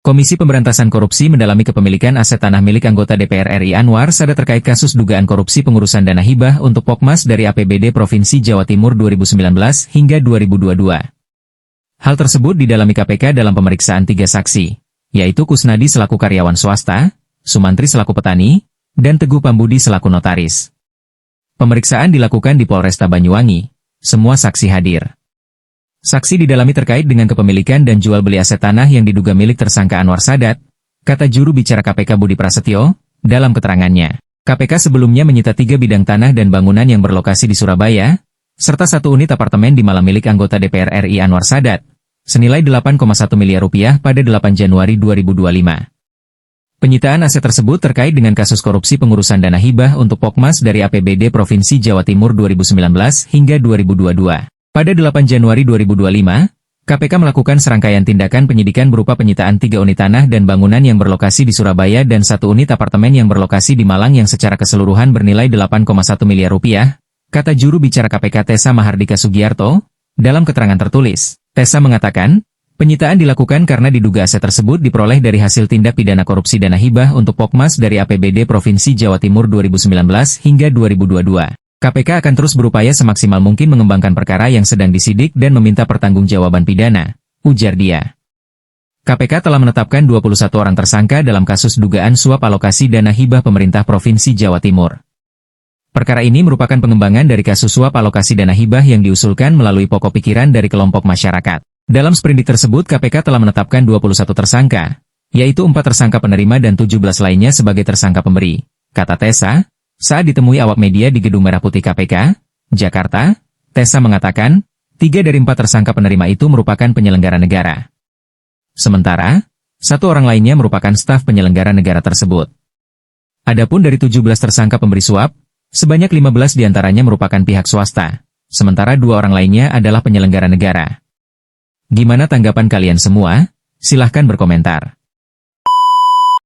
Komisi Pemberantasan Korupsi mendalami kepemilikan aset tanah milik anggota DPR RI Anwar Sadat terkait kasus dugaan korupsi pengurusan dana hibah untuk Pokmas dari APBD Provinsi Jawa Timur 2019 hingga 2022. Hal tersebut didalami KPK dalam pemeriksaan 3 saksi, yaitu Kusnadi selaku karyawan swasta, Sumantri selaku petani, dan Teguh Pambudi selaku notaris. Pemeriksaan dilakukan di Polresta Banyuwangi. Semua saksi hadir. Saksi didalami terkait dengan kepemilikan dan jual beli aset tanah yang diduga milik tersangka Anwar Sadat, kata juru bicara KPK Budi Prasetyo, dalam keterangannya. KPK sebelumnya menyita 3 bidang tanah dan bangunan yang berlokasi di Surabaya, serta 1 unit apartemen di Malang milik anggota DPR RI Anwar Sadat, senilai 8,1 miliar rupiah pada 8 Januari 2025. Penyitaan aset tersebut terkait dengan kasus korupsi pengurusan dana hibah untuk Pokmas dari APBD Provinsi Jawa Timur 2019 hingga 2022. Pada 8 Januari 2025, KPK melakukan serangkaian tindakan penyidikan berupa penyitaan 3 unit tanah dan bangunan yang berlokasi di Surabaya dan 1 unit apartemen yang berlokasi di Malang yang secara keseluruhan bernilai 8,1 miliar rupiah, kata juru bicara KPK Tessa Mahardika Sugiarto, dalam keterangan tertulis. Tessa mengatakan, penyitaan dilakukan karena diduga aset tersebut diperoleh dari hasil tindak pidana korupsi dana hibah untuk Pokmas dari APBD Provinsi Jawa Timur 2019 hingga 2022. KPK akan terus berupaya semaksimal mungkin mengembangkan perkara yang sedang disidik dan meminta pertanggungjawaban pidana, ujar dia. KPK telah menetapkan 21 orang tersangka dalam kasus dugaan suap alokasi dana hibah pemerintah Provinsi Jawa Timur. Perkara ini merupakan pengembangan dari kasus suap alokasi dana hibah yang diusulkan melalui pokok pikiran dari kelompok masyarakat. Dalam sprindik tersebut KPK telah menetapkan 21 tersangka, yaitu 4 tersangka penerima dan 17 lainnya sebagai tersangka pemberi, kata Tessa. Saat ditemui awak media di Gedung Merah Putih KPK, Jakarta, Tessa mengatakan, 3 dari 4 tersangka penerima itu merupakan penyelenggara negara. Sementara, 1 orang lainnya merupakan staf penyelenggara negara tersebut. Adapun dari 17 tersangka pemberi suap, sebanyak 15 diantaranya merupakan pihak swasta, sementara 2 orang lainnya adalah penyelenggara negara. Gimana tanggapan kalian semua? Silahkan berkomentar.